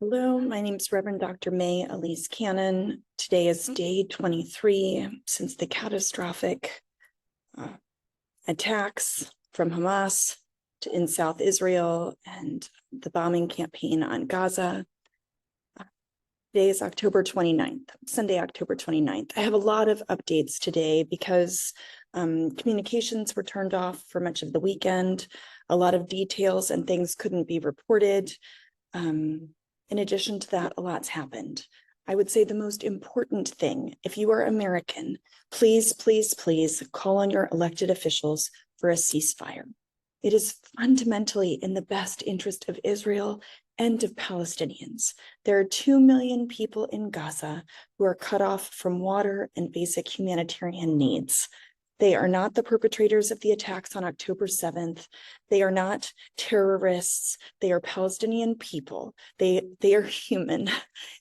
Hello, my name is Reverend Dr. May Elise Cannon. Today is day 23 since the catastrophic attacks from Hamas in South Israel and the bombing campaign on Gaza. Today is October 29th, Sunday, October 29th. I have a lot of updates today because communications were turned off for much of the weekend. A lot of details and things couldn't be reported. In addition to that, a lot's happened. I would say the most important thing, if you are American, please, please, please call on your elected officials for a ceasefire. It is fundamentally in the best interest of Israel and of Palestinians. There are 2 million people in Gaza who are cut off from water and basic humanitarian needs. They are not the perpetrators of the attacks on October 7th. They are not terrorists. They are Palestinian people. They are human.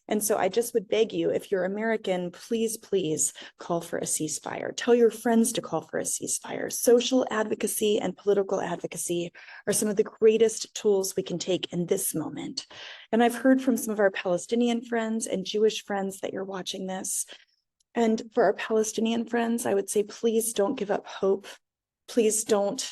And so I just would beg you, if you're American, please, please call for a ceasefire. Tell your friends to call for a ceasefire. Social advocacy and political advocacy are some of the greatest tools we can take in this moment. And I've heard from some of our Palestinian friends and Jewish friends that you're watching this. And for our Palestinian friends, I would say, please don't give up hope. Please don't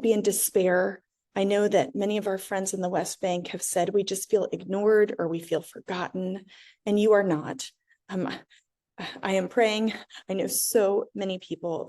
be in despair. I know that many of our friends in the West Bank have said we just feel ignored or we feel forgotten, and you are not. I am praying. I know so many people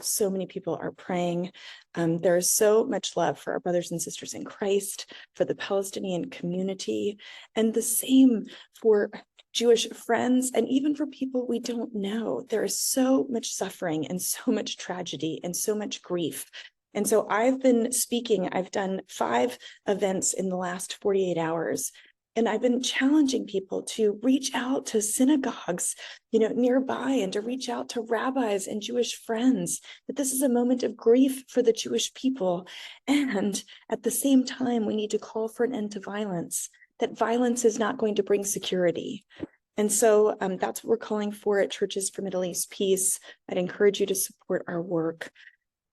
are praying. There is so much love for our brothers and sisters in Christ, for the Palestinian community, and the same for Jewish friends, and even for people we don't know. There is so much suffering and so much tragedy and so much grief. And so I've been speaking. I've done 5 events in the last 48 hours. And I've been challenging people to reach out to synagogues, nearby, and to reach out to rabbis and Jewish friends, that this is a moment of grief for the Jewish people. And at the same time, we need to call for an end to violence, that violence is not going to bring security. And so that's what we're calling for at Churches for Middle East Peace. I'd encourage you to support our work.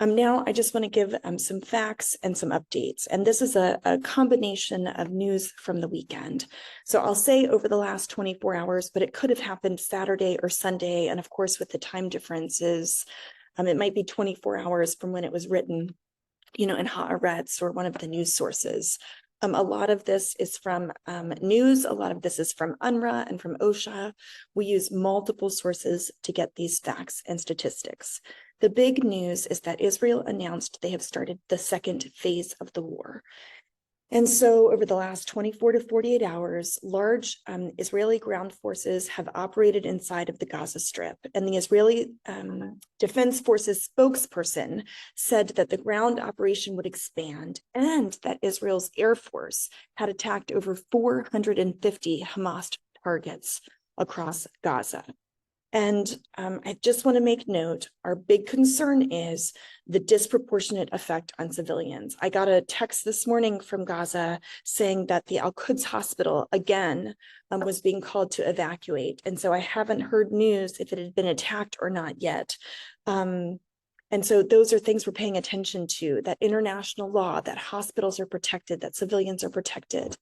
Now, I just want to give some facts and some updates. And this is a combination of news from the weekend. So I'll say over the last 24 hours, but it could have happened Saturday or Sunday. And of course, with the time differences, it might be 24 hours from when it was written, in Haaretz or one of the news sources. A lot of this is from news. A lot of this is from UNRWA and from OSHA. We use multiple sources to get these facts and statistics. The big news is that Israel announced they have started the second phase of the war. And so over the last 24 to 48 hours, large Israeli ground forces have operated inside of the Gaza Strip. And the Israeli Defense Forces spokesperson said that the ground operation would expand and that Israel's Air Force had attacked over 450 Hamas targets across Gaza. And I just want to make note, our big concern is the disproportionate effect on civilians. I got a text this morning from Gaza saying that the Al-Quds hospital, again, was being called to evacuate. And so I haven't heard news if it had been attacked or not yet. And so those are things we're paying attention to, that international law, that hospitals are protected, that civilians are protected.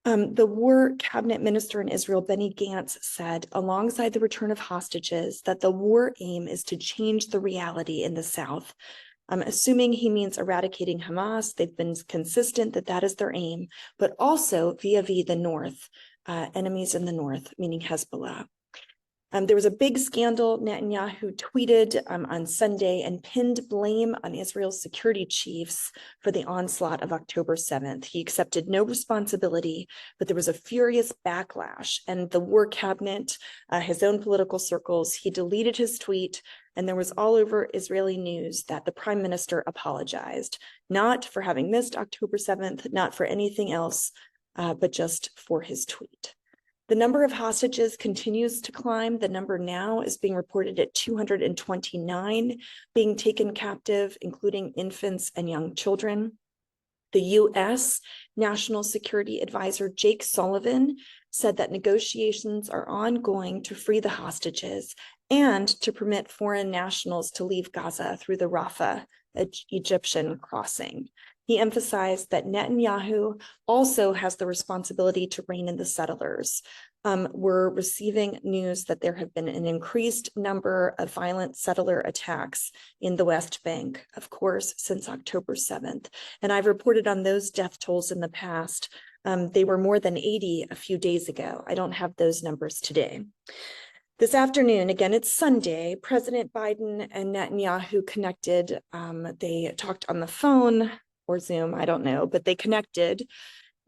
The war cabinet minister in Israel, Benny Gantz, said, alongside the return of hostages, that the war aim is to change the reality in the South. Assuming he means eradicating Hamas, they've been consistent that that is their aim, but also vis-a-vis the North, enemies in the North, meaning Hezbollah. There was a big scandal. Netanyahu tweeted on Sunday and pinned blame on Israel's security chiefs for the onslaught of October 7th. He accepted no responsibility, but there was a furious backlash. And the war cabinet, his own political circles, he deleted his tweet. And there was all over Israeli news that the prime minister apologized, not for having missed October 7th, not for anything else, but just for his tweet. The number of hostages continues to climb. The number now is being reported at 229 being taken captive, including infants and young children. The U.S. National Security Advisor Jake Sullivan said that negotiations are ongoing to free the hostages and to permit foreign nationals to leave Gaza through the Rafah Egyptian crossing. He emphasized that Netanyahu also has the responsibility to rein in the settlers. We're receiving news that there have been an increased number of violent settler attacks in the West Bank, of course, since October 7th. And I've reported on those death tolls in the past. They were more than 80 a few days ago. I don't have those numbers today. This afternoon, again, it's Sunday, President Biden and Netanyahu connected. They talked on the phone or Zoom, I don't know, but they connected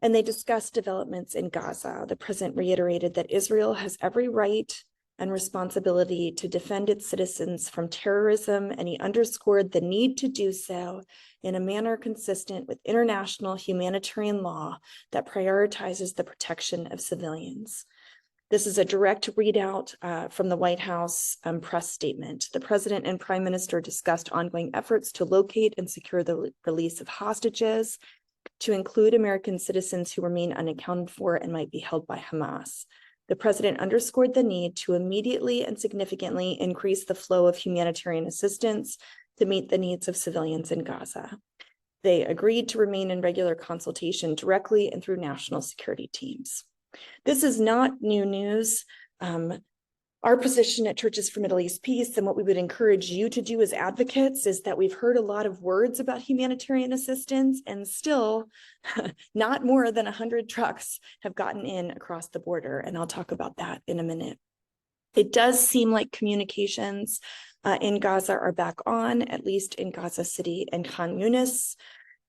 and they discussed developments in Gaza. The president reiterated that Israel has every right and responsibility to defend its citizens from terrorism, and he underscored the need to do so in a manner consistent with international humanitarian law that prioritizes the protection of civilians. This is a direct readout from the White House press statement. The president and prime minister discussed ongoing efforts to locate and secure the release of hostages, to include American citizens who remain unaccounted for and might be held by Hamas. The president underscored the need to immediately and significantly increase the flow of humanitarian assistance to meet the needs of civilians in Gaza. They agreed to remain in regular consultation directly and through national security teams. This is not new news. Our position at Churches for Middle East Peace, and what we would encourage you to do as advocates, is that we've heard a lot of words about humanitarian assistance, and still not more than 100 trucks have gotten in across the border. And I'll talk about that in a minute. It does seem like communications in Gaza are back on, at least in Gaza City and Khan Yunis.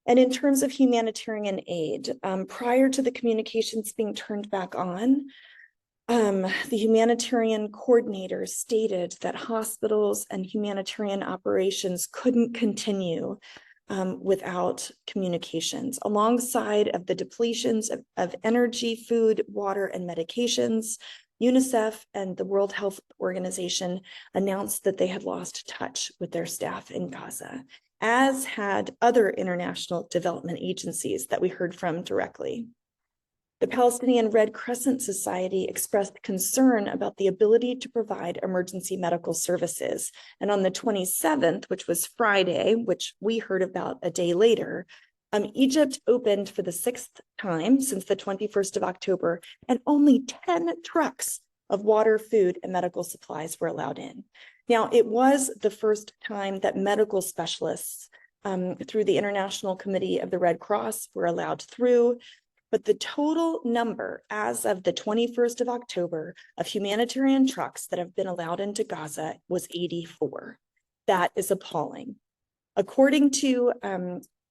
And in terms of humanitarian aid, prior to the communications being turned back on, the humanitarian coordinator stated that hospitals and humanitarian operations couldn't continue without communications. Alongside of the depletions of energy, food, water, and medications, UNICEF and the World Health Organization announced that they had lost touch with their staff in Gaza, as had other international development agencies that we heard from directly. The Palestinian Red Crescent Society expressed concern about the ability to provide emergency medical services. And on the 27th, which was Friday, which we heard about a day later, Egypt opened for the 6th time since the 21st of October, and only 10 trucks of water, food, and medical supplies were allowed in. Now, it was the first time that medical specialists through the International Committee of the Red Cross were allowed through. But the total number as of the 21st of October of humanitarian trucks that have been allowed into Gaza was 84. That is appalling. According to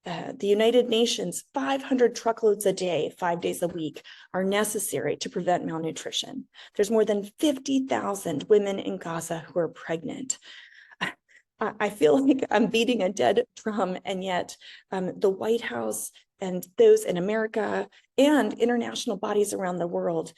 the United Nations, 500 truckloads a day, 5 days a week, are necessary to prevent malnutrition. There's more than 50,000 women in Gaza who are pregnant. I feel like I'm beating a dead drum, and yet the White House and those in America and international bodies around the world,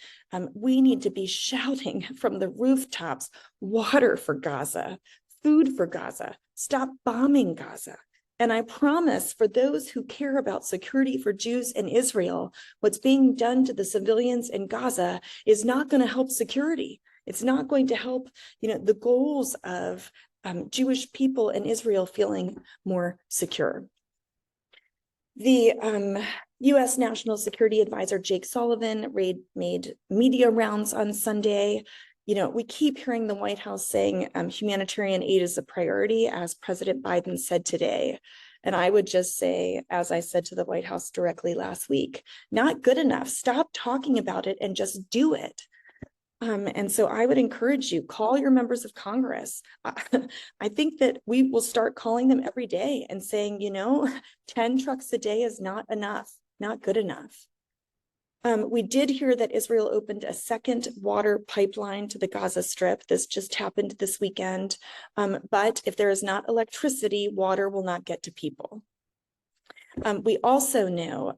we need to be shouting from the rooftops, water for Gaza, food for Gaza, stop bombing Gaza. And I promise, for those who care about security for Jews in Israel, what's being done to the civilians in Gaza is not going to help security. It's not going to help, the goals of Jewish people in Israel feeling more secure. The U.S. National Security Advisor Jake Sullivan made media rounds on Sunday. We keep hearing the White House saying humanitarian aid is a priority, as President Biden said today. And I would just say, as I said to the White House directly last week, not good enough. Stop talking about it and just do it. And so I would encourage you, call your members of Congress. I think that we will start calling them every day and saying, 10 trucks a day is not enough, not good enough. We did hear that Israel opened a second water pipeline to the Gaza Strip. This just happened this weekend. But if there is not electricity, water will not get to people. We also know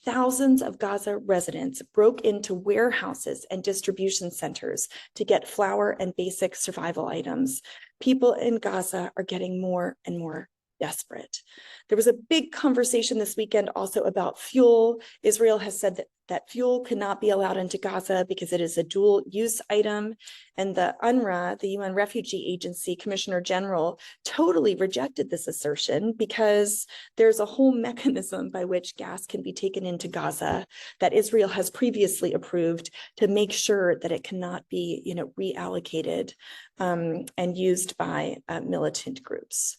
thousands of Gaza residents broke into warehouses and distribution centers to get flour and basic survival items. People in Gaza are getting more and more desperate. There was a big conversation this weekend also about fuel. Israel has said that fuel cannot be allowed into Gaza because it is a dual use item. And the UNRWA, the UN Refugee Agency Commissioner General, totally rejected this assertion because there's a whole mechanism by which gas can be taken into Gaza that Israel has previously approved to make sure that it cannot be, reallocated and used by militant groups.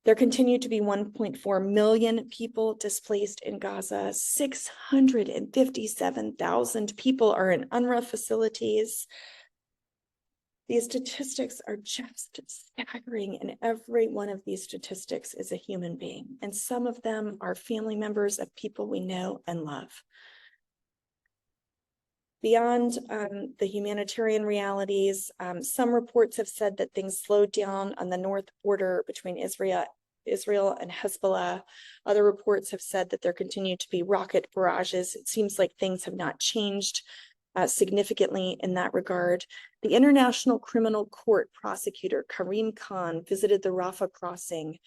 There continue to be 1.4 million people displaced in Gaza. 657,000 people are in UNRWA facilities. These statistics are just staggering, and every one of these statistics is a human being, and some of them are family members of people we know and love. Beyond the humanitarian realities, some reports have said that things slowed down on the north border between Israel and Hezbollah. Other reports have said that there continue to be rocket barrages. It seems like things have not changed significantly in that regard. The International Criminal Court prosecutor Karim Khan visited the Rafah crossing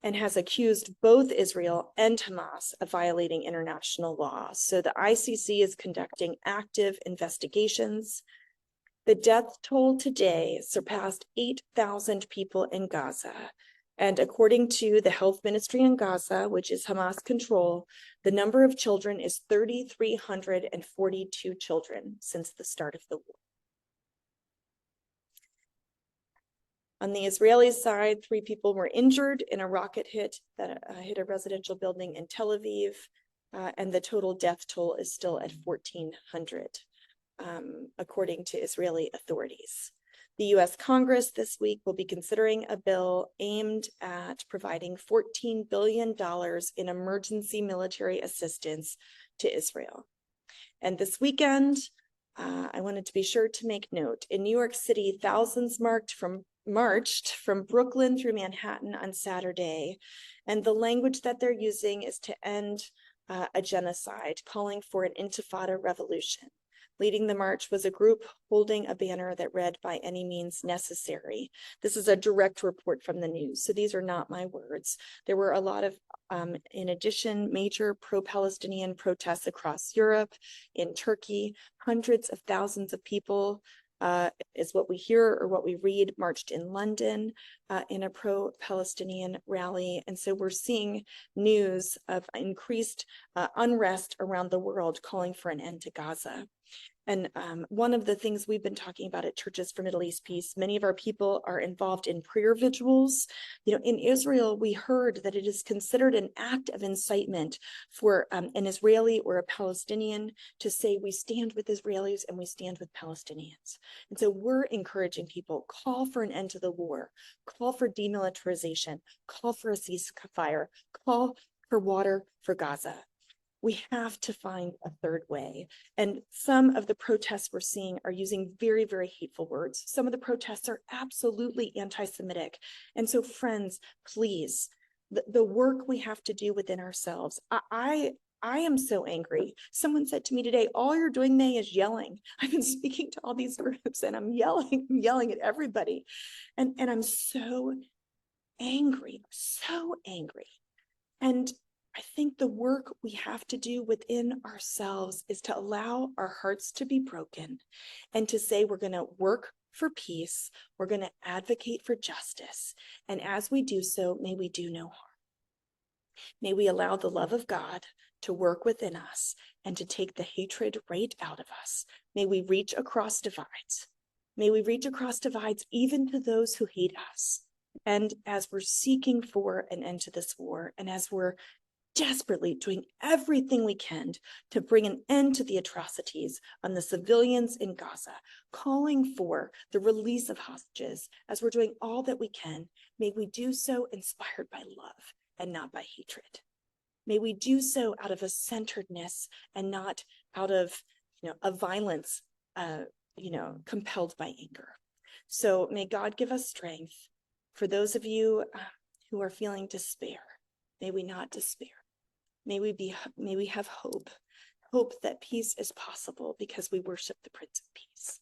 and has accused both Israel and Hamas of violating international law. So the ICC is conducting active investigations. The death toll today surpassed 8,000 people in Gaza. And according to the health ministry in Gaza, which is Hamas control, the number of children is 3,342 children since the start of the war. On the Israeli side, 3 people were injured in a rocket hit that hit a residential building in Tel Aviv, and the total death toll is still at 1,400, according to Israeli authorities. The U.S. Congress this week will be considering a bill aimed at providing $14 billion in emergency military assistance to Israel. And this weekend, I wanted to be sure to make note, in New York City, thousands marched from Brooklyn through Manhattan on Saturday, and the language that they're using is to end a genocide, calling for an intifada revolution. Leading the march was a group holding a banner that read, "By any means necessary." This is a direct report from the news, so these are not my words. There were a lot of, in addition, major pro-Palestinian protests across Europe, in Turkey. Hundreds of thousands of people, is what we hear or what we read, marched in London in a pro-Palestinian rally. And so we're seeing news of increased unrest around the world calling for an end to Gaza. And one of the things we've been talking about at Churches for Middle East Peace, many of our people are involved in prayer vigils. In Israel, we heard that it is considered an act of incitement for an Israeli or a Palestinian to say, we stand with Israelis and we stand with Palestinians. And so we're encouraging people, call for an end to the war, call for demilitarization, call for a ceasefire, call for water for Gaza. We have to find a third way. And some of the protests we're seeing are using very, very hateful words. Some of the protests are absolutely anti-Semitic. And so friends, please, the work we have to do within ourselves. I am so angry. Someone said to me today, all you're doing, May, is yelling. I've been speaking to all these groups and I'm yelling at everybody. And I'm so angry, And I think the work we have to do within ourselves is to allow our hearts to be broken and to say we're going to work for peace, we're going to advocate for justice, and as we do so, may we do no harm. May we allow the love of God to work within us and to take the hatred right out of us. May we reach across divides. May we reach across divides even to those who hate us. And as we're seeking for an end to this war, and as we're desperately doing everything we can to bring an end to the atrocities on the civilians in Gaza, calling for the release of hostages, as we're doing all that we can, may we do so inspired by love and not by hatred. May we do so out of a centeredness and not out of, a violence, compelled by anger. So may God give us strength. For those of you who are feeling despair, may we not despair. May we have hope that peace is possible because we worship the Prince of Peace.